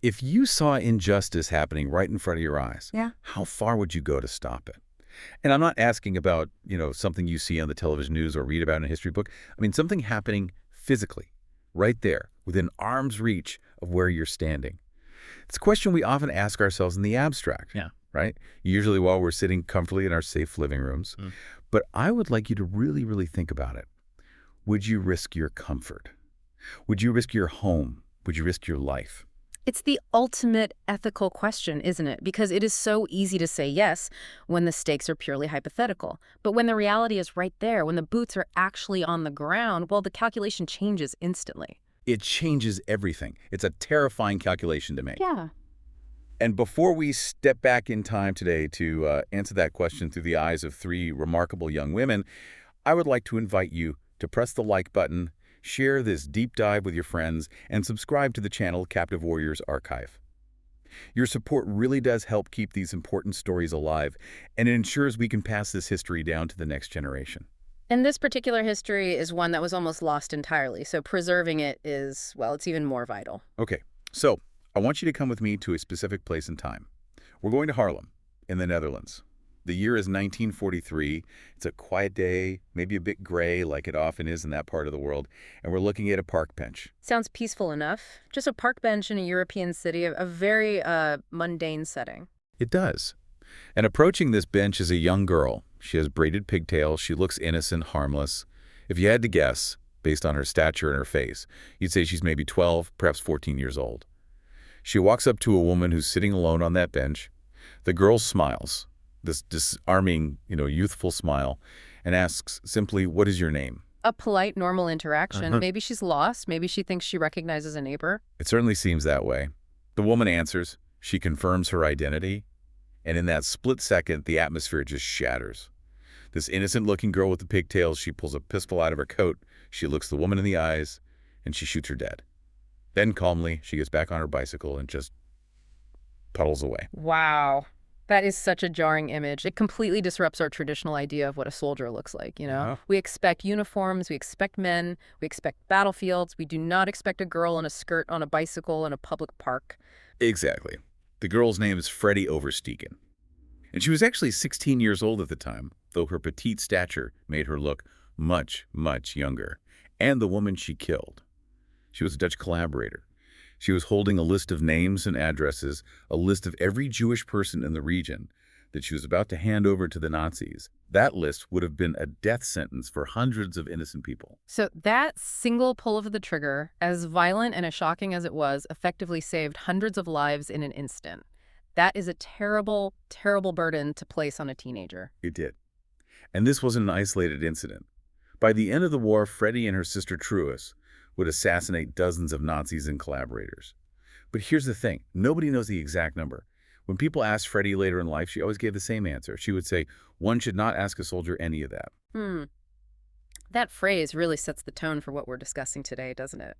If you saw injustice happening right in front of your eyes, Yeah. how far would you go to stop it? And I'm not asking about, something you see on the television news or read about in a history book. I mean, something happening physically, right there, within arm's reach of where you're standing. It's a question we often ask ourselves in the abstract, Yeah. right? Usually while we're sitting comfortably in our safe living rooms. Mm. But I would like you to really, really think about it. Would you risk your comfort? Would you risk your home? Would you risk your life? It's the ultimate ethical question, isn't it? Because it is so easy to say yes when the stakes are purely hypothetical. But when the reality is right there, when the boots are actually on the ground, well, the calculation changes instantly. It changes everything. It's a terrifying calculation to make. Yeah. And before we step back in time today to answer that question through the eyes of three remarkable young women, I would like to invite you to press the like button, share this deep dive with your friends, and subscribe to the channel Captive Warriors Archive. Your support really does help keep these important stories alive, and it ensures we can pass this history down to the next generation. And this particular history is one that was almost lost entirely, so preserving it is, well, it's even more vital. Okay, so I want you to come with me to a specific place and time. We're going to Haarlem in the Netherlands. The year is 1943. It's a quiet day, maybe a bit gray like it often is in that part of the world, and we're looking at a park bench. Sounds peaceful enough. Just a park bench in a European city, a very mundane setting. It does. And approaching this bench is a young girl. She has braided pigtails. She looks innocent, harmless. If you had to guess, based on her stature and her face, you'd say she's maybe 12, perhaps 14 years old. She walks up to a woman who's sitting alone on that bench. The girl smiles, this disarming, youthful smile, and asks simply, "What is your name?" A polite, normal interaction. Uh-huh. Maybe she's lost. Maybe she thinks she recognizes a neighbor. It certainly seems that way. The woman answers. She confirms her identity. And in that split second, the atmosphere just shatters. This innocent-looking girl with the pigtails, she pulls a pistol out of her coat. She looks the woman in the eyes, and she shoots her dead. Then calmly, she gets back on her bicycle and just puddles away. Wow. That is such a jarring image. It completely disrupts our traditional idea of what a soldier looks like, Yeah. We expect uniforms, we expect men, we expect battlefields. We do not expect a girl in a skirt on a bicycle in a public park. Exactly. The girl's name is Freddie Oversteegen. And she was actually 16 years old at the time, though her petite stature made her look much, much younger. And the woman she killed. She was a Dutch collaborator. She was holding a list of names and addresses, a list of every Jewish person in the region that she was about to hand over to the Nazis. That list would have been a death sentence for hundreds of innocent people. So that single pull of the trigger, as violent and as shocking as it was, effectively saved hundreds of lives in an instant. That is a terrible, terrible burden to place on a teenager. It did. And this wasn't an isolated incident. By the end of the war, Freddie and her sister Truus would assassinate dozens of Nazis and collaborators. But here's the thing. Nobody knows the exact number. When people asked Freddie later in life, she always gave the same answer. She would say, "One should not ask a soldier any of that." That phrase really sets the tone for what we're discussing today, doesn't it?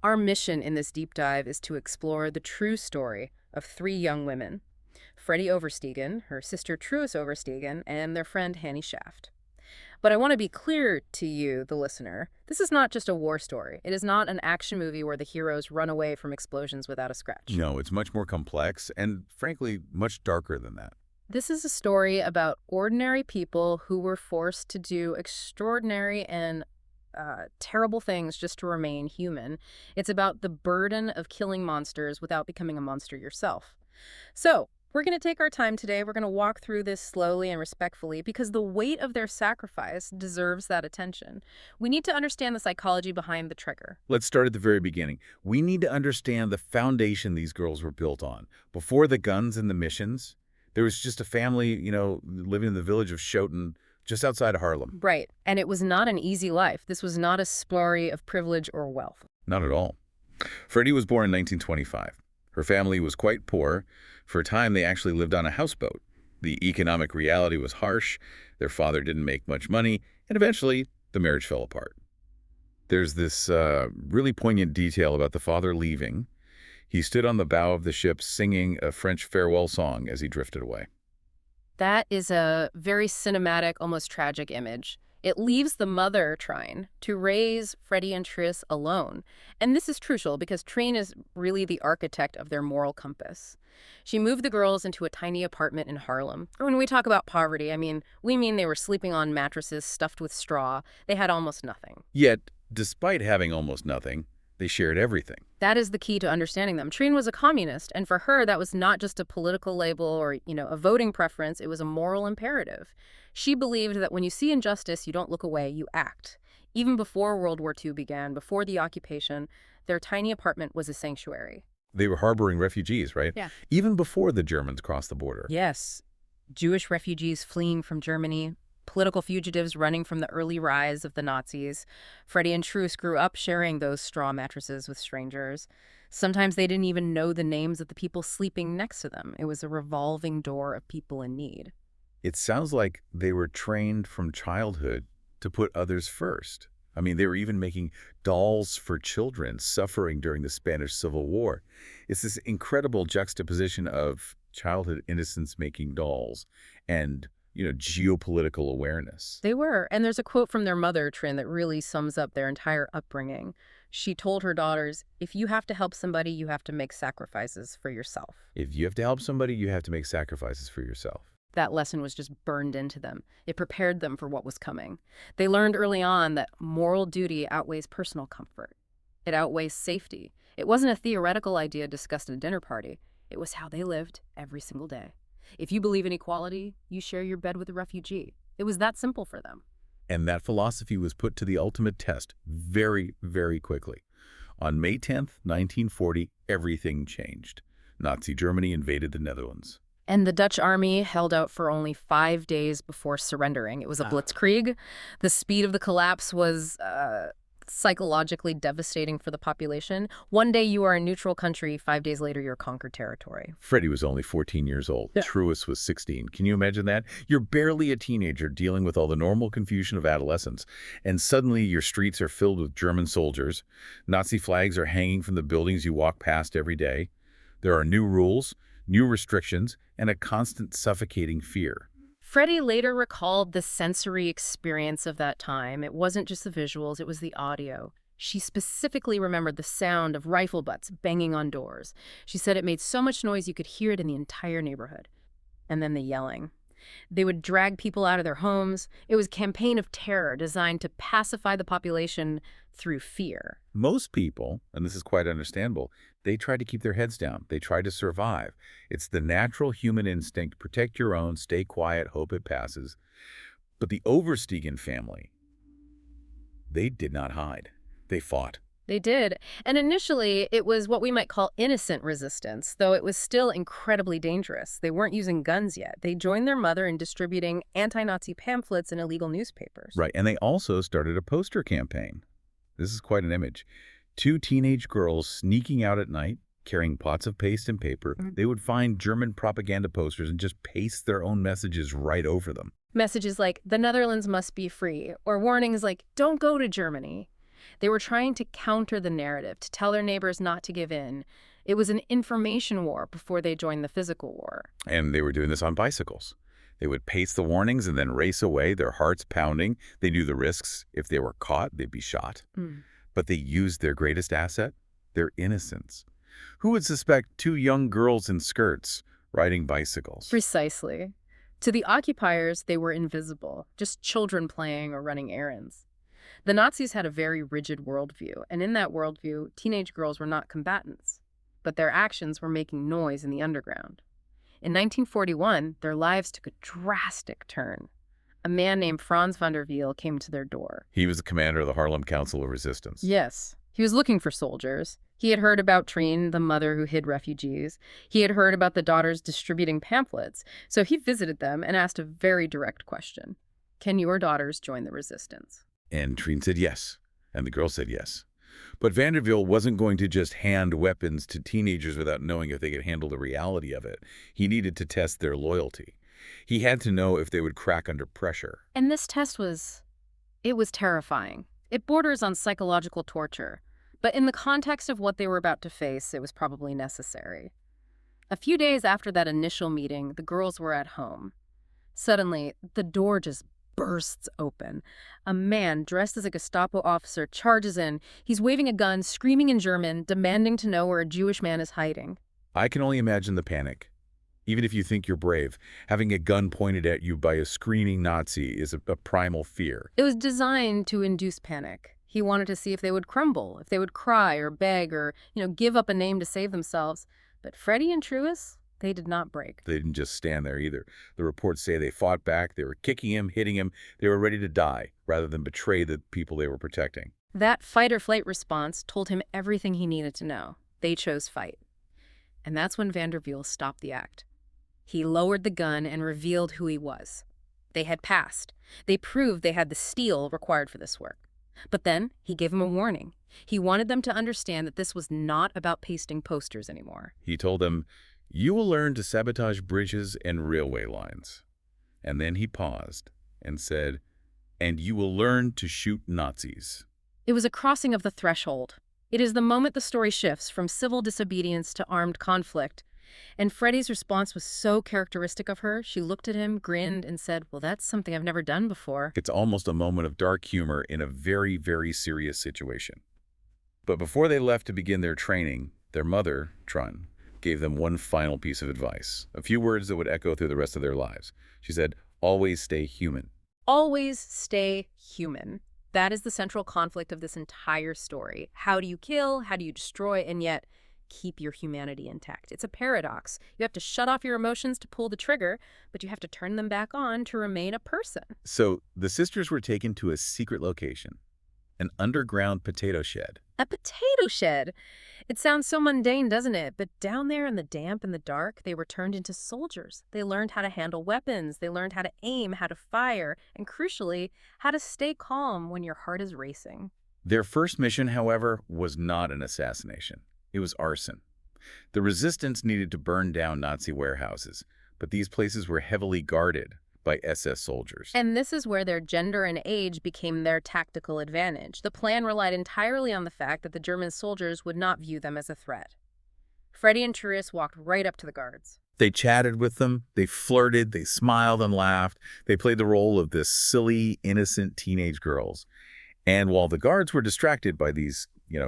Our mission in this deep dive is to explore the true story of three young women, Freddie Oversteegen, her sister Truus Oversteegen, and their friend Hannie Schaft. But I want to be clear to you, the listener, this is not just a war story. It is not an action movie where the heroes run away from explosions without a scratch. No, it's much more complex and, frankly, much darker than that. This is a story about ordinary people who were forced to do extraordinary and terrible things just to remain human. It's about the burden of killing monsters without becoming a monster yourself. So, we're going to take our time today. We're going to walk through this slowly and respectfully because the weight of their sacrifice deserves that attention. We need to understand the psychology behind the trigger. Let's start at the very beginning. We need to understand the foundation these girls were built on. Before the guns and the missions, there was just a family, living in the village of Schoten, just outside of Haarlem. Right. And it was not an easy life. This was not a story of privilege or wealth. Not at all. Freddie was born in 1925. Her family was quite poor. For a time, they actually lived on a houseboat. The economic reality was harsh. Their father didn't make much money, and eventually, the marriage fell apart. There's this really poignant detail about the father leaving. He stood on the bow of the ship singing a French farewell song as he drifted away. That is a very cinematic, almost tragic image. It leaves the mother, Trine, to raise Freddie and Tris alone. And this is crucial because Trine is really the architect of their moral compass. She moved the girls into a tiny apartment in Harlem. When we talk about poverty, we mean they were sleeping on mattresses stuffed with straw. They had almost nothing. Yet, despite having almost nothing, they shared everything. That is the key to understanding them. Trine was a communist, and for her, that was not just a political label or, a voting preference. It was a moral imperative. She believed that when you see injustice, you don't look away, you act. Even before World War II began, before the occupation, their tiny apartment was a sanctuary. They were harboring refugees, right? Yeah. Even before the Germans crossed the border. Yes. Jewish refugees fleeing from Germany, political fugitives running from the early rise of the Nazis. Freddie and Tris grew up sharing those straw mattresses with strangers. Sometimes they didn't even know the names of the people sleeping next to them. It was a revolving door of people in need. It sounds like they were trained from childhood to put others first. They were even making dolls for children suffering during the Spanish Civil War. It's this incredible juxtaposition of childhood innocence making dolls and geopolitical awareness. They were. And there's a quote from their mother, Trin, that really sums up their entire upbringing. She told her daughters, if you have to help somebody, you have to make sacrifices for yourself. If you have to help somebody, you have to make sacrifices for yourself. That lesson was just burned into them. It prepared them for what was coming. They learned early on that moral duty outweighs personal comfort. It outweighs safety. It wasn't a theoretical idea discussed at a dinner party. It was how they lived every single day. If you believe in equality, you share your bed with a refugee. It was that simple for them. And that philosophy was put to the ultimate test very, very quickly. On May 10th, 1940, everything changed. Nazi Germany invaded the Netherlands. And the Dutch army held out for only 5 days before surrendering. It was a blitzkrieg. The speed of the collapse was psychologically devastating for the population. One day you are a neutral country, 5 days later you're conquered territory. Freddie was only 14 years old. Yeah. Tris was 16. Can you imagine that? You're barely a teenager dealing with all the normal confusion of adolescence. And suddenly your streets are filled with German soldiers. Nazi flags are hanging from the buildings you walk past every day. There are new rules, new restrictions, and a constant suffocating fear. Freddie later recalled the sensory experience of that time. It wasn't just the visuals, it was the audio. She specifically remembered the sound of rifle butts banging on doors. She said it made so much noise you could hear it in the entire neighborhood. And then the yelling. They would drag people out of their homes. It was a campaign of terror designed to pacify the population through fear. Most people, and this is quite understandable, they try to keep their heads down. They try to survive. It's the natural human instinct, protect your own, stay quiet, hope it passes. But the Oversteegen family, they did not hide. They fought. They did. And initially, it was what we might call innocent resistance, though it was still incredibly dangerous. They weren't using guns yet. They joined their mother in distributing anti-Nazi pamphlets in illegal newspapers. Right, and they also started a poster campaign. This is quite an image. 2 teenage girls sneaking out at night, carrying pots of paste and paper. They would find German propaganda posters and just paste their own messages right over them. Messages like, the Netherlands must be free, or warnings like, don't go to Germany. They were trying to counter the narrative, to tell their neighbors not to give in. It was an information war before they joined the physical war. And they were doing this on bicycles. They would paste the warnings and then race away, their hearts pounding. They knew the risks. If they were caught, they'd be shot. But they used their greatest asset, their innocence. Who would suspect 2 young girls in skirts riding bicycles? Precisely. To the occupiers, they were invisible, just children playing or running errands. The Nazis had a very rigid worldview, and in that worldview, teenage girls were not combatants, but their actions were making noise in the underground. In 1941, their lives took a drastic turn. A man named Franz van der Wiel came to their door. He was the commander of the Harlem Council of Resistance. Yes. He was looking for soldiers. He had heard about Trine, the mother who hid refugees. He had heard about the daughters distributing pamphlets. So he visited them and asked a very direct question. Can your daughters join the resistance? And Trine said yes, and the girl said yes. But van der Wiel wasn't going to just hand weapons to teenagers without knowing if they could handle the reality of it. He needed to test their loyalty. He had to know if they would crack under pressure. And this test was terrifying. It borders on psychological torture. But in the context of what they were about to face, it was probably necessary. A few days after that initial meeting, the girls were at home. Suddenly, the door just bursts open. A man dressed as a Gestapo officer charges in. He's waving a gun, screaming in German, demanding to know where a Jewish man is hiding. I can only imagine the panic. Even if you think you're brave, having a gun pointed at you by a screaming Nazi is a primal fear. It was designed to induce panic. He wanted to see if they would crumble, if they would cry or beg or, give up a name to save themselves. But Freddie and Truus, they did not break. They didn't just stand there either. The reports say they fought back, they were kicking him, hitting him, they were ready to die rather than betray the people they were protecting. That fight-or-flight response told him everything he needed to know. They chose fight. And that's when Vandervelde stopped the act. He lowered the gun and revealed who he was. They had passed. They proved they had the steel required for this work. But then he gave them a warning. He wanted them to understand that this was not about pasting posters anymore. He told them, "You will learn to sabotage bridges and railway lines." And then he paused and said, "And you will learn to shoot Nazis." It was a crossing of the threshold. It is the moment the story shifts from civil disobedience to armed conflict. And Freddie's response was so characteristic of her. She looked at him, grinned, and said, "Well, that's something I've never done before." It's almost a moment of dark humor in a very, very serious situation. But before they left to begin their training, their mother, Trun, gave them one final piece of advice, a few words that would echo through the rest of their lives. She said, "Always stay human." Always stay human. That is the central conflict of this entire story. How do you kill? How do you destroy? And yet keep your humanity intact. It's a paradox. You have to shut off your emotions to pull the trigger, but you have to turn them back on to remain a person. So the sisters were taken to a secret location, an underground potato shed. A potato shed. It sounds so mundane, doesn't it? But down there in the damp and the dark, they were turned into soldiers. They learned how to handle weapons. They learned how to aim, how to fire, and crucially, how to stay calm when your heart is racing. Their first mission, however, was not an assassination. It was arson. The resistance needed to burn down Nazi warehouses, but these places were heavily guarded by SS soldiers. And this is where their gender and age became their tactical advantage. The plan relied entirely on the fact that the German soldiers would not view them as a threat. Freddie and Truus walked right up to the guards. They chatted with them, they flirted, they smiled and laughed. They played the role of this silly, innocent teenage girls. And while the guards were distracted by these,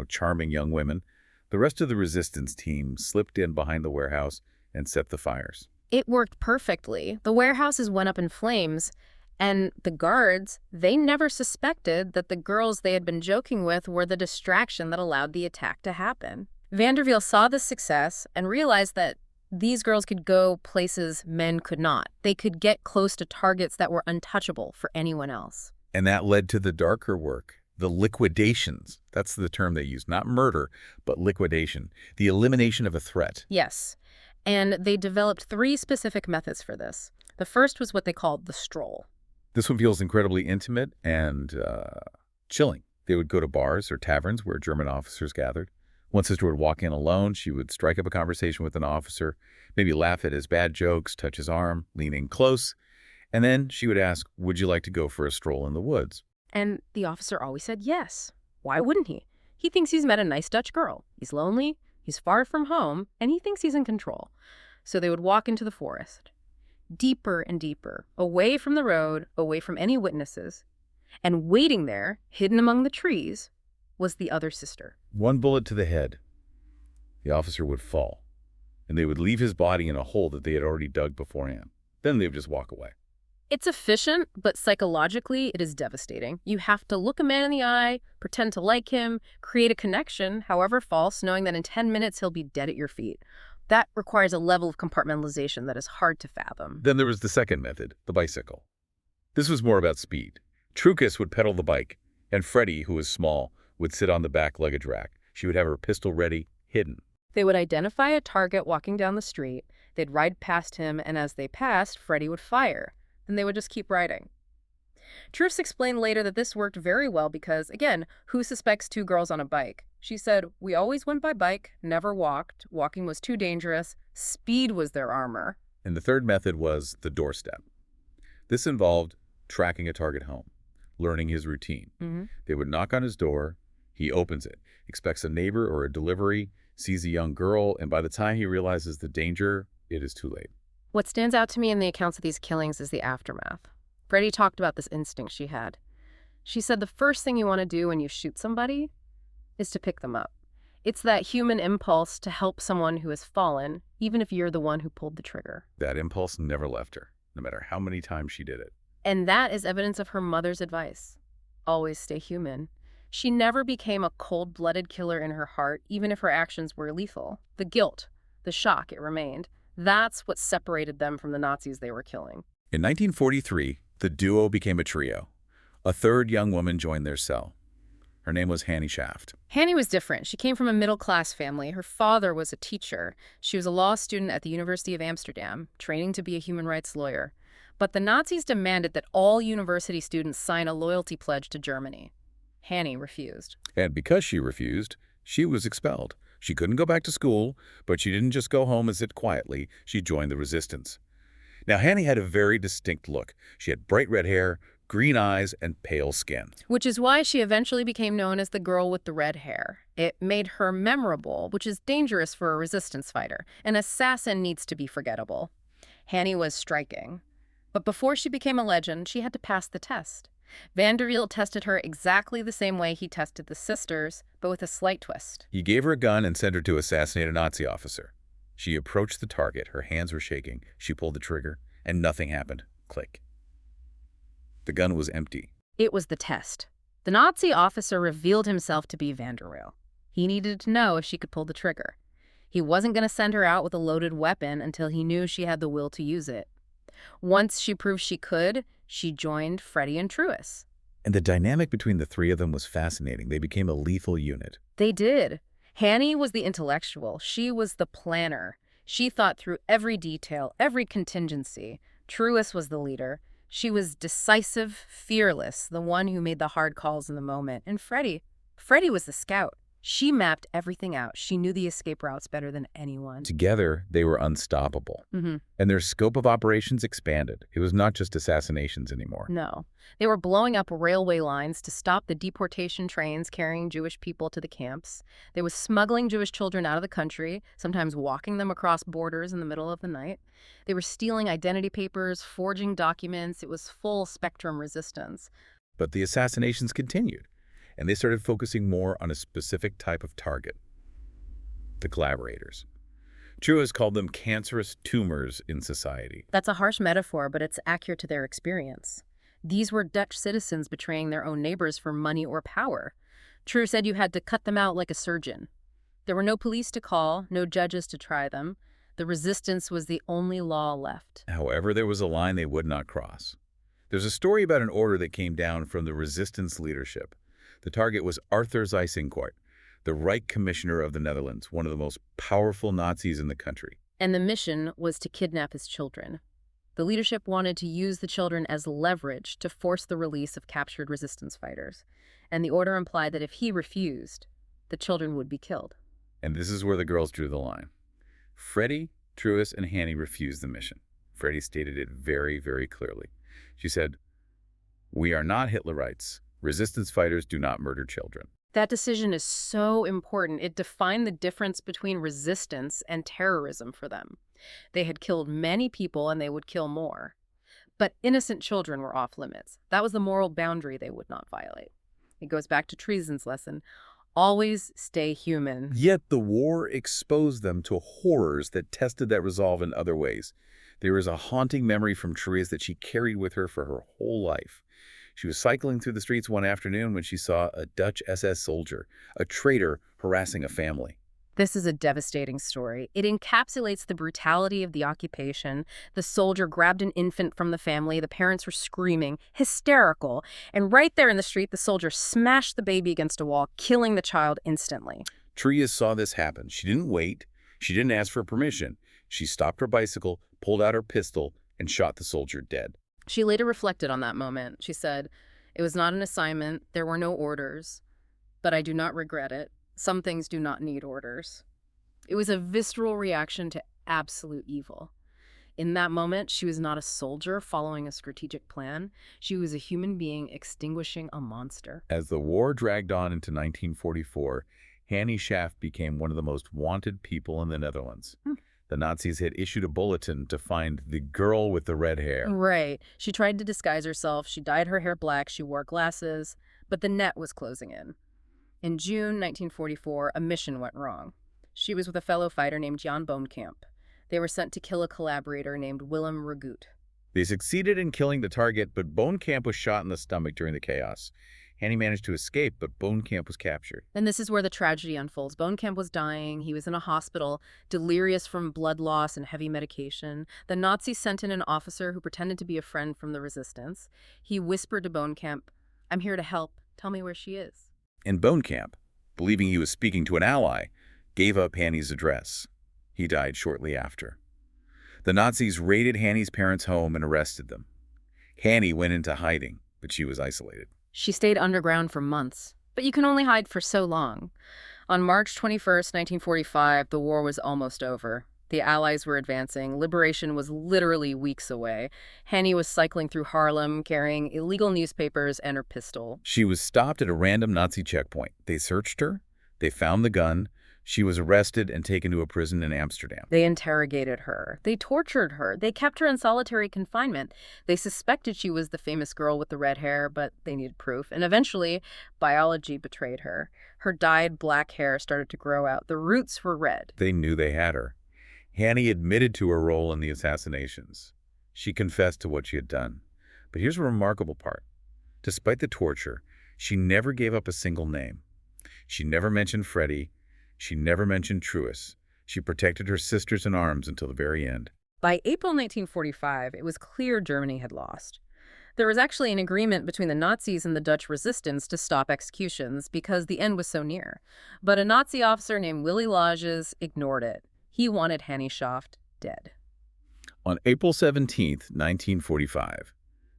charming young women, the rest of the resistance team slipped in behind the warehouse and set the fires. It worked perfectly. The warehouses went up in flames, and the guards, they never suspected that the girls they had been joking with were the distraction that allowed the attack to happen. Vandervelde saw this success and realized that these girls could go places men could not. They could get close to targets that were untouchable for anyone else. And that led to the darker work, the liquidations. That's the term they use, not murder, but liquidation, the elimination of a threat. Yes. And they developed 3 specific methods for this. The first was what they called the stroll. This one feels incredibly intimate and chilling. They would go to bars or taverns where German officers gathered. One sister would walk in alone. She would strike up a conversation with an officer, maybe laugh at his bad jokes, touch his arm, lean in close. And then she would ask, "Would you like to go for a stroll in the woods?" And the officer always said yes. Why wouldn't he? He thinks he's met a nice Dutch girl. He's lonely, he's far from home, and he thinks he's in control. So they would walk into the forest, deeper and deeper, away from the road, away from any witnesses. And waiting there, hidden among the trees, was the other sister. One bullet to the head. The officer would fall, and they would leave his body in a hole that they had already dug beforehand. Then they would just walk away. It's efficient, but psychologically, it is devastating. You have to look a man in the eye, pretend to like him, create a connection, however false, knowing that in 10 minutes he'll be dead at your feet. That requires a level of compartmentalization that is hard to fathom. Then there was the second method, the bicycle. This was more about speed. Trucus would pedal the bike, and Freddie, who was small, would sit on the back luggage rack. She would have her pistol ready, hidden. They would identify a target walking down the street, they'd ride past him, and as they passed, Freddie would fire. Then they would just keep riding. Truus explained later that this worked very well because, again, who suspects 2 girls on a bike? She said, "We always went by bike, never walked. Walking was too dangerous. Speed was their armor." And the third method was the doorstep. This involved tracking a target home, learning his routine. They would knock on his door. He opens it, expects a neighbor or a delivery, sees a young girl, and by the time he realizes the danger, it is too late. What stands out to me in the accounts of these killings is the aftermath. Freddie talked about this instinct she had. She said the first thing you want to do when you shoot somebody is to pick them up. It's that human impulse to help someone who has fallen, even if you're the one who pulled the trigger. That impulse never left her, no matter how many times she did it. And that is evidence of her mother's advice. Always stay human. She never became a cold-blooded killer in her heart, even if her actions were lethal. The guilt, the shock, it remained. That's what separated them from the Nazis they were killing. In 1943, the duo became a trio. A third young woman joined their cell. Her name was Hannie Schaft. Hannie was different. She came from a middle-class family. Her father was a teacher. She was a law student at the University of Amsterdam, training to be a human rights lawyer. But the Nazis demanded that all university students sign a loyalty pledge to Germany. Hannie refused. And because she refused, she was expelled. She couldn't go back to school, but she didn't just go home and sit quietly. She joined the resistance. Now, Hannie had a very distinct look. She had bright red hair, green eyes, and pale skin. Which is why she eventually became known as the girl with the red hair. It made her memorable, which is dangerous for a resistance fighter. An assassin needs to be forgettable. Hannie was striking. But before she became a legend, she had to pass the test. Vandervelde tested her exactly the same way he tested the sisters, but with a slight twist. He gave her a gun and sent her to assassinate a Nazi officer. She approached the target. Her hands were shaking. She pulled the trigger, and nothing happened. Click. The gun was empty. It was the test. The Nazi officer revealed himself to be Vandervelde. He needed to know if she could pull the trigger. He wasn't going to send her out with a loaded weapon until he knew she had the will to use it. Once she proved she could, she joined Freddie and Truus. And the dynamic between the three of them was fascinating. They became a lethal unit. They did. Hannie was the intellectual. She was the planner. She thought through every detail, every contingency. Truus was the leader. She was decisive, fearless, the one who made the hard calls in the moment. And Freddie was the scout. She mapped everything out. She knew the escape routes better than anyone. Together, they were unstoppable. And their scope of operations expanded. It was not just assassinations anymore. No. They were blowing up railway lines to stop the deportation trains carrying Jewish people to the camps. They were smuggling Jewish children out of the country, sometimes walking them across borders in the middle of the night. They were stealing identity papers, forging documents. It was full spectrum resistance. But the assassinations continued, and they started focusing more on a specific type of target: the collaborators. Truus called them cancerous tumors in society. That's a harsh metaphor, but it's accurate to their experience. These were Dutch citizens betraying their own neighbors for money or power. True said you had to cut them out like a surgeon. There were no police to call, no judges to try them. The resistance was the only law left. However, there was a line they would not cross. There's a story about an order that came down from the resistance leadership. The target was Arthur Seyss-Inquart, the Reich Commissioner of the Netherlands, one of the most powerful Nazis in the country. And the mission was to kidnap his children. The leadership wanted to use the children as leverage to force the release of captured resistance fighters. And the order implied that if he refused, the children would be killed. And this is where the girls drew the line. Freddie, Truus, and Hannie refused the mission. Freddie stated it very, very clearly. She said, "We are not Hitlerites. Resistance fighters do not murder children." That decision is so important. It defined the difference between resistance and terrorism for them. They had killed many people and they would kill more. But innocent children were off limits. That was the moral boundary they would not violate. It goes back to Treason's lesson. Always stay human. Yet the war exposed them to horrors that tested that resolve in other ways. There is a haunting memory from Truus that she carried with her for her whole life. She was cycling through the streets one afternoon when she saw a Dutch SS soldier, a traitor, harassing a family. This is a devastating story. It encapsulates the brutality of the occupation. The soldier grabbed an infant from the family. The parents were screaming, hysterical. And right there in the street, the soldier smashed the baby against a wall, killing the child instantly. Truus saw this happen. She didn't wait. She didn't ask for permission. She stopped her bicycle, pulled out her pistol, and shot the soldier dead. She later reflected on that moment. She said, "It was not an assignment. There were no orders. But I do not regret it. Some things do not need orders." It was a visceral reaction to absolute evil. In that moment, she was not a soldier following a strategic plan. She was a human being extinguishing a monster. As the war dragged on into 1944, Hannie Schaft became one of the most wanted people in the Netherlands. The Nazis had issued a bulletin to find the girl with the red hair. Right. She tried to disguise herself. She dyed her hair black. She wore glasses. But the net was closing in. In June 1944, a mission went wrong. She was with a fellow fighter named Jan Boomkamp. They were sent to kill a collaborator named Willem Ragout. They succeeded in killing the target, but Boomkamp was shot in the stomach during the chaos. Hanny managed to escape, but Boomkamp was captured. And this is where the tragedy unfolds. Boomkamp was dying. He was in a hospital, delirious from blood loss and heavy medication. The Nazis sent in an officer who pretended to be a friend from the resistance. He whispered to Boomkamp, "I'm here to help. Tell me where she is." And Boomkamp, believing he was speaking to an ally, gave up Hanny's address. He died shortly after. The Nazis raided Hanny's parents' home and arrested them. Hanny went into hiding, but she was isolated. She stayed underground for months, but you can only hide for so long. On March 21st, 1945, the war was almost over. The Allies were advancing. Liberation was literally weeks away. Hanny was cycling through Harlem, carrying illegal newspapers and her pistol. She was stopped at a random Nazi checkpoint. They searched her. They found the gun. She was arrested and taken to a prison in Amsterdam. They interrogated her. They tortured her. They kept her in solitary confinement. They suspected she was the famous girl with the red hair, but they needed proof. And eventually, biology betrayed her. Her dyed black hair started to grow out. The roots were red. They knew they had her. Hanny admitted to her role in the assassinations. She confessed to what she had done. But here's a remarkable part. Despite the torture, she never gave up a single name. She never mentioned Freddie. She never mentioned Truus. She protected her sisters in arms until the very end. By April 1945, it was clear Germany had lost. There was actually an agreement between the Nazis and the Dutch resistance to stop executions because the end was so near. But a Nazi officer named Willy Lages ignored it. He wanted Hanny Schaft dead. On April 17, 1945,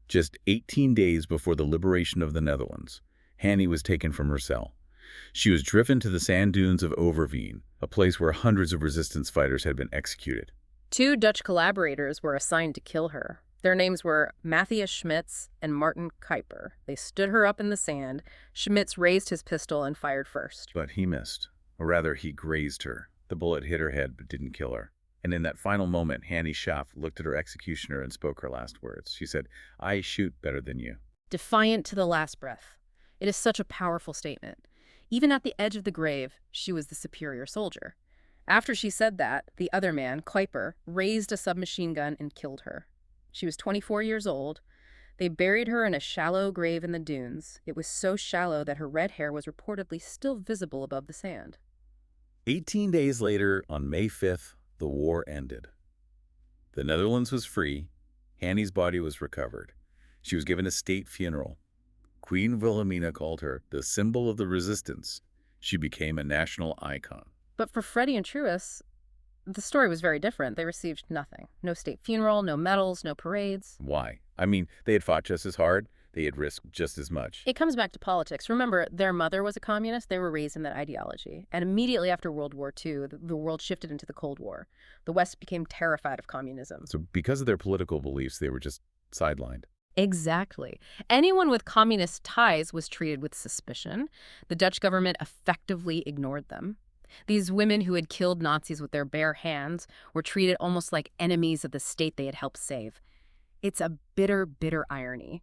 just 18 days before the liberation of the Netherlands, Hanny was taken from her cell. She was driven to the sand dunes of Overveen, a place where hundreds of resistance fighters had been executed. 2 Dutch collaborators were assigned to kill her. Their names were Matthias Schmitz and Martin Kuiper. They stood her up in the sand. Schmitz raised his pistol and fired first. But he missed, or rather, he grazed her. The bullet hit her head but didn't kill her. And in that final moment, Hanny Schaft looked at her executioner and spoke her last words. She said, "I shoot better than you." Defiant to the last breath. It is such a powerful statement. Even at the edge of the grave, she was the superior soldier. After she said that, the other man, Kuiper, raised a submachine gun and killed her. She was 24 years old. They buried her in a shallow grave in the dunes. It was so shallow that her red hair was reportedly still visible above the sand. 18 days later, on May 5th, the war ended. The Netherlands was free. Hanny's body was recovered. She was given a state funeral. Queen Wilhelmina called her the symbol of the resistance. She became a national icon. But for Freddie and Truus, the story was very different. They received nothing. No state funeral, no medals, no parades. Why? I mean, they had fought just as hard. They had risked just as much. It comes back to politics. Remember, their mother was a communist. They were raised in that ideology. And immediately after World War II, the world shifted into the Cold War. The West became terrified of communism. So because of their political beliefs, they were just sidelined. Exactly. Anyone with communist ties was treated with suspicion. The Dutch government effectively ignored them. These women who had killed Nazis with their bare hands were treated almost like enemies of the state they had helped save. It's a bitter, bitter irony.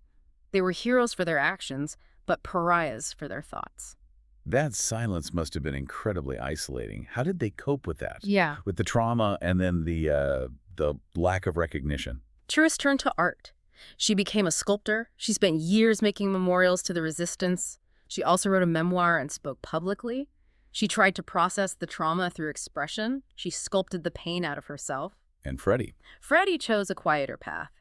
They were heroes for their actions, but pariahs for their thoughts. That silence must have been incredibly isolating. How did they cope with that? Yeah. With the trauma and then the lack of recognition? Truus turned to art. She became a sculptor. She spent years making memorials to the resistance. She also wrote a memoir and spoke publicly. She tried to process the trauma through expression. She sculpted the pain out of herself. And Freddie? Freddie chose a quieter path.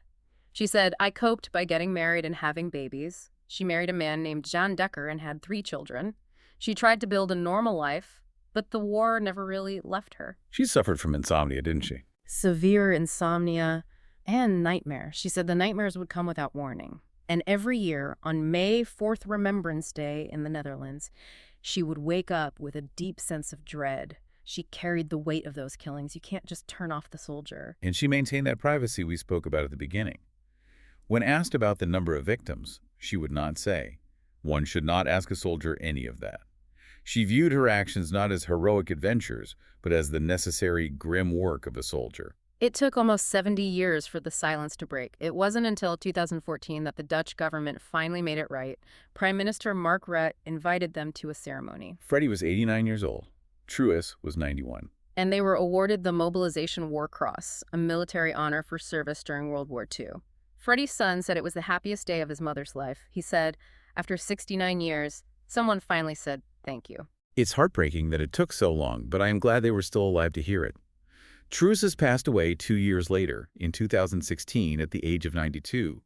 She said, "I coped by getting married and having babies." She married a man named Jan Dekker and had 3 children. She tried to build a normal life, but the war never really left her. She suffered from insomnia, didn't she? Severe insomnia and nightmares. She said the nightmares would come without warning. And every year, on May 4th Remembrance Day in the Netherlands, she would wake up with a deep sense of dread. She carried the weight of those killings. You can't just turn off the soldier. And she maintained that privacy we spoke about at the beginning. When asked about the number of victims, she would not say. One should not ask a soldier any of that. She viewed her actions not as heroic adventures, but as the necessary grim work of a soldier. It took almost 70 years for the silence to break. It wasn't until 2014 that the Dutch government finally made it right. Prime Minister Mark Rutte invited them to a ceremony, Freddie was 89 years old. Truus was 91. and they were awarded the Mobilization War Cross, a military honor for service during World War II. Freddie's son said it was the happiest day of his mother's life. He said, after 69 years, someone finally said thank you. It's heartbreaking that it took so long, but I am glad they were still alive to hear it. Truus has passed away 2 years later, in 2016, at the age of 92,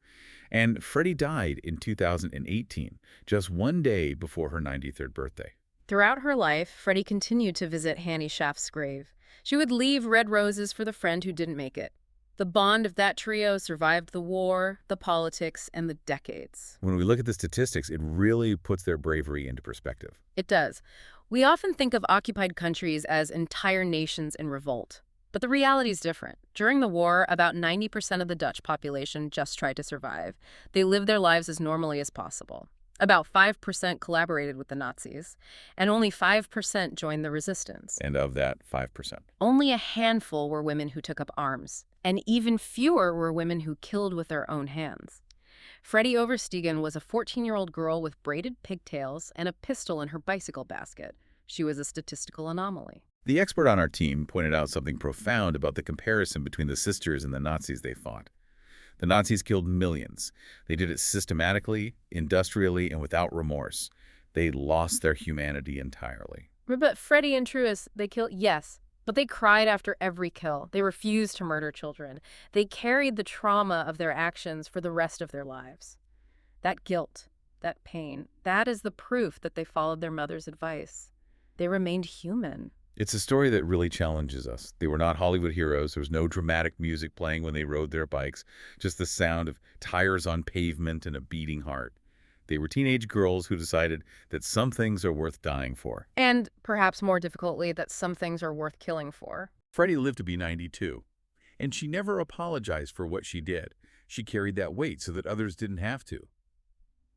and Freddie died in 2018, just one day before her 93rd birthday. Throughout her life, Freddie continued to visit Hannie Schaaf's grave. She would leave red roses for the friend who didn't make it. The bond of that trio survived the war, the politics, and the decades. When we look at the statistics, it really puts their bravery into perspective. It does. We often think of occupied countries as entire nations in revolt. But the reality is different. During the war, about 90% of the Dutch population just tried to survive. They lived their lives as normally as possible. About 5% collaborated with the Nazis, and only 5% joined the resistance. And of that, 5%. Only a handful were women who took up arms, and even fewer were women who killed with their own hands. Freddie Overstegen was a 14-year-old girl with braided pigtails and a pistol in her bicycle basket. She was a statistical anomaly. The expert on our team pointed out something profound about the comparison between the sisters and the Nazis they fought. The Nazis killed millions. They did it systematically, industrially, and without remorse. They lost their humanity entirely. But Freddie and Truus, they killed, yes, but they cried after every kill. They refused to murder children. They carried the trauma of their actions for the rest of their lives. That guilt, that pain, that is the proof that they followed their mother's advice. They remained human. It's a story that really challenges us. They were not Hollywood heroes. There was no dramatic music playing when they rode their bikes, just the sound of tires on pavement and a beating heart. They were teenage girls who decided that some things are worth dying for. And, perhaps more difficultly, that some things are worth killing for. Freddie lived to be 92, and she never apologized for what she did. She carried that weight so that others didn't have to.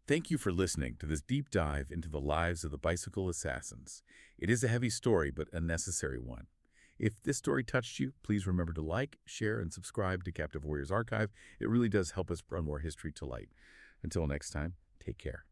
Thank you for listening to this deep dive into the lives of the bicycle assassins. It is a heavy story, but a necessary one. If this story touched you, please remember to like, share, and subscribe to Captive Warriors Archive. It really does help us bring more history to light. Until next time, take care.